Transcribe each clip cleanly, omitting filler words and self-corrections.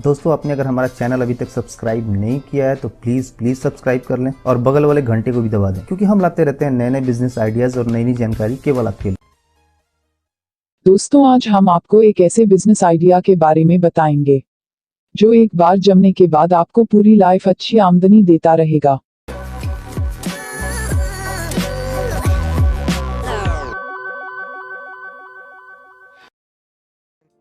दोस्तों, आपने अगर हमारा चैनल अभी तक सब्सक्राइब नहीं किया है तो प्लीज सब्सक्राइब कर लें और बगल वाले घंटे को भी दबा दें, क्योंकि हम लाते रहते हैं नए नए बिजनेस आइडियाज और नई नई जानकारी केवल आपके लिए। दोस्तों, आज हम आपको एक ऐसे बिजनेस आइडिया के बारे में बताएंगे जो एक बार जमने के बाद आपको पूरी लाइफ अच्छी आमदनी देता रहेगा।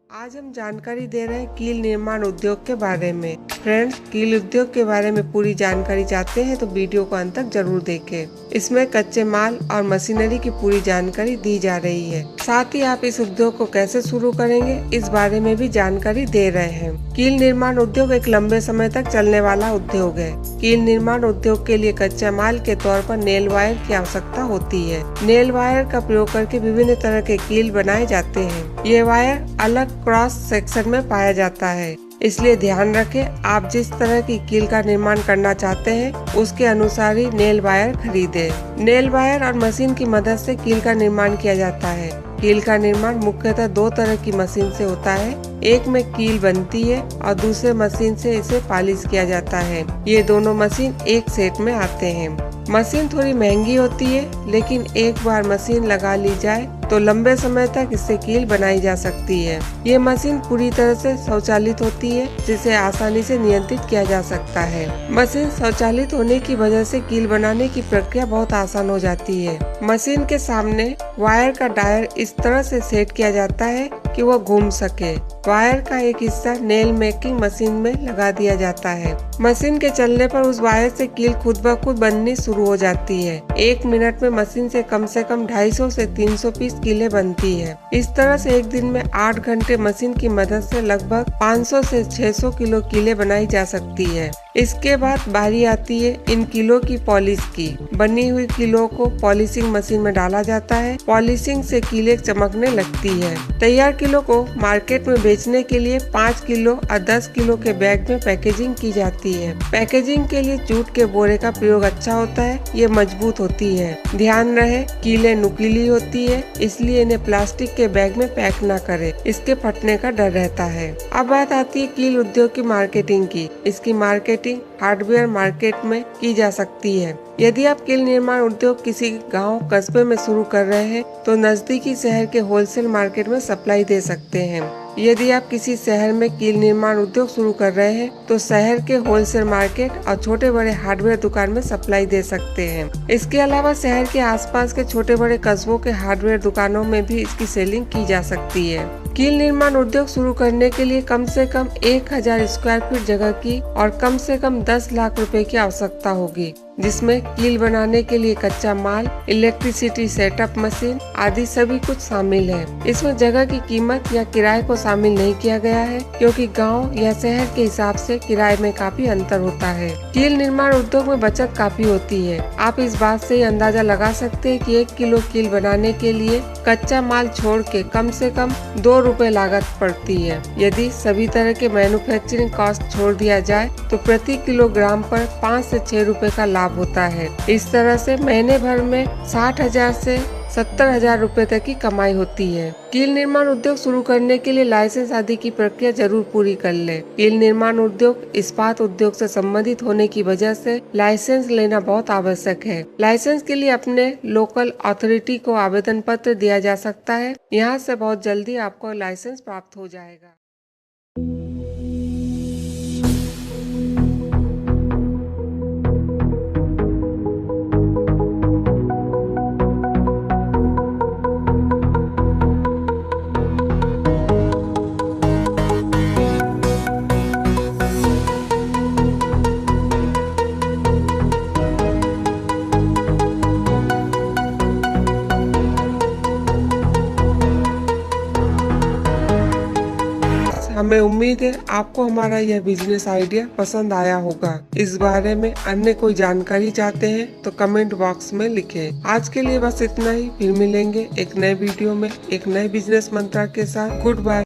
आज हम जानकारी दे रहे हैं कील निर्माण उद्योग के बारे में। फ्रेंड्स, कील उद्योग के बारे में पूरी जानकारी चाहते हैं तो वीडियो को अंत तक जरूर देखें। इसमें कच्चे माल और मशीनरी की पूरी जानकारी दी जा रही है। साथ ही आप इस उद्योग को कैसे शुरू करेंगे इस बारे में भी जानकारी दे रहे हैं। कील निर्माण उद्योग एक लंबे समय तक चलने वाला उद्योग है। कील निर्माण उद्योग के लिए कच्चे माल के तौर पर नेल वायर की आवश्यकता होती है। नेल वायर का प्रयोग करके विभिन्न तरह के कील बनाए जाते हैं। ये वायर अलग क्रॉस सेक्शन में पाया जाता है, इसलिए ध्यान रखें आप जिस तरह की कील का निर्माण करना चाहते हैं उसके अनुसार ही नेल वायर खरीदें। नेल वायर और मशीन की मदद से कील का निर्माण किया जाता है। कील का निर्माण मुख्यतः दो तरह की मशीन से होता है। एक में कील बनती है और दूसरे मशीन से इसे पॉलिश किया जाता है। ये दोनों मशीन एक सेट में आते हैं। मशीन थोड़ी महंगी होती है, लेकिन एक बार मशीन लगा ली जाए तो लंबे समय तक इससे कील बनाई जा सकती है। ये मशीन पूरी तरह से स्वचालित होती है, जिसे आसानी से नियंत्रित किया जा सकता है। मशीन स्वचालित होने की वजह से कील बनाने की प्रक्रिया बहुत आसान हो जाती है। मशीन के सामने वायर का डायल इस तरह से सेट किया जाता है कि वह घूम सके। वायर का एक हिस्सा नेल मेकिंग मशीन में लगा दिया जाता है। मशीन के चलने पर उस वायर से कील खुद ब खुद बननी शुरू हो जाती है। 1 मिनट में मशीन से कम 250 से 300 पीस कीलें बनती है। इस तरह से एक दिन में 8 घंटे मशीन की मदद से लगभग 500 से 600 किलो कीलें बनाई जा सकती है। इसके बाद बारी आती है इन किलो की पॉलिश की। बनी हुई किलो को पॉलिशिंग मशीन में डाला जाता है। पॉलिशिंग से कीलें चमकने लगती है। तैयार किलो को मार्केट में बेचने के लिए 5 किलो और 10 किलो के बैग में पैकेजिंग की जाती है। पैकेजिंग के लिए जूट के बोरे का प्रयोग अच्छा होता है। ये मजबूत होती है। ध्यान रहे कीलें नुकीली होती है, इसलिए इन्हें प्लास्टिक के बैग में पैक न करें, इसके फटने का डर रहता है। अब बात आती है कील उद्योग की मार्केटिंग की। इसकी मार्केटिंग हार्डवेयर मार्केट में की जा सकती है। यदि आप कील निर्माण उद्योग किसी गांव कस्बे में शुरू कर रहे हैं तो नजदीकी शहर के होलसेल मार्केट में सप्लाई दे सकते हैं। यदि आप किसी शहर में कील निर्माण उद्योग शुरू कर रहे हैं तो शहर के होलसेल मार्केट और छोटे बड़े हार्डवेयर दुकान में सप्लाई दे सकते हैं। इसके अलावा शहर के आसपास के छोटे बड़े कस्बों के हार्डवेयर दुकानों में भी इसकी सेलिंग की जा सकती है। कील निर्माण उद्योग शुरू करने के लिए कम से कम 1000 स्क्वायर फीट जगह की और कम से कम 10 लाख रुपए की आवश्यकता होगी, जिसमें कील बनाने के लिए कच्चा माल, इलेक्ट्रिसिटी सेटअप मशीन आदि सभी कुछ शामिल है। इसमें जगह की कीमत या किराए को शामिल नहीं किया गया है, क्योंकि गांव या शहर के हिसाब से किराए में काफी अंतर होता है। कील निर्माण उद्योग में बचत काफी होती है। आप इस बात से अंदाजा लगा सकते हैं कि 1 किलो कील बनाने के लिए कच्चा माल छोड़ के कम से कम 2 रुपए लागत पड़ती है। यदि सभी तरह के मैन्युफैक्चरिंग कॉस्ट छोड़ दिया जाए तो प्रति किलोग्राम पर 5 से 6 रुपए का लाभ होता है। इस तरह से महीने भर में 60,000 से 70,000 रुपए तक की कमाई होती है। कील निर्माण उद्योग शुरू करने के लिए लाइसेंस आदि की प्रक्रिया जरूर पूरी कर ले। कील निर्माण उद्योग इस्पात उद्योग से संबंधित होने की वजह से लाइसेंस लेना बहुत आवश्यक है। लाइसेंस के लिए अपने लोकल अथॉरिटी को आवेदन पत्र दिया जा सकता है। यहाँ से बहुत जल्दी आपको लाइसेंस प्राप्त हो जाएगा। हमें उम्मीद है आपको हमारा यह बिजनेस आइडिया पसंद आया होगा। इस बारे में अन्य कोई जानकारी चाहते हैं तो कमेंट बॉक्स में लिखें। आज के लिए बस इतना ही। फिर मिलेंगे एक नए वीडियो में एक नए बिजनेस मंत्र के साथ। Good bye.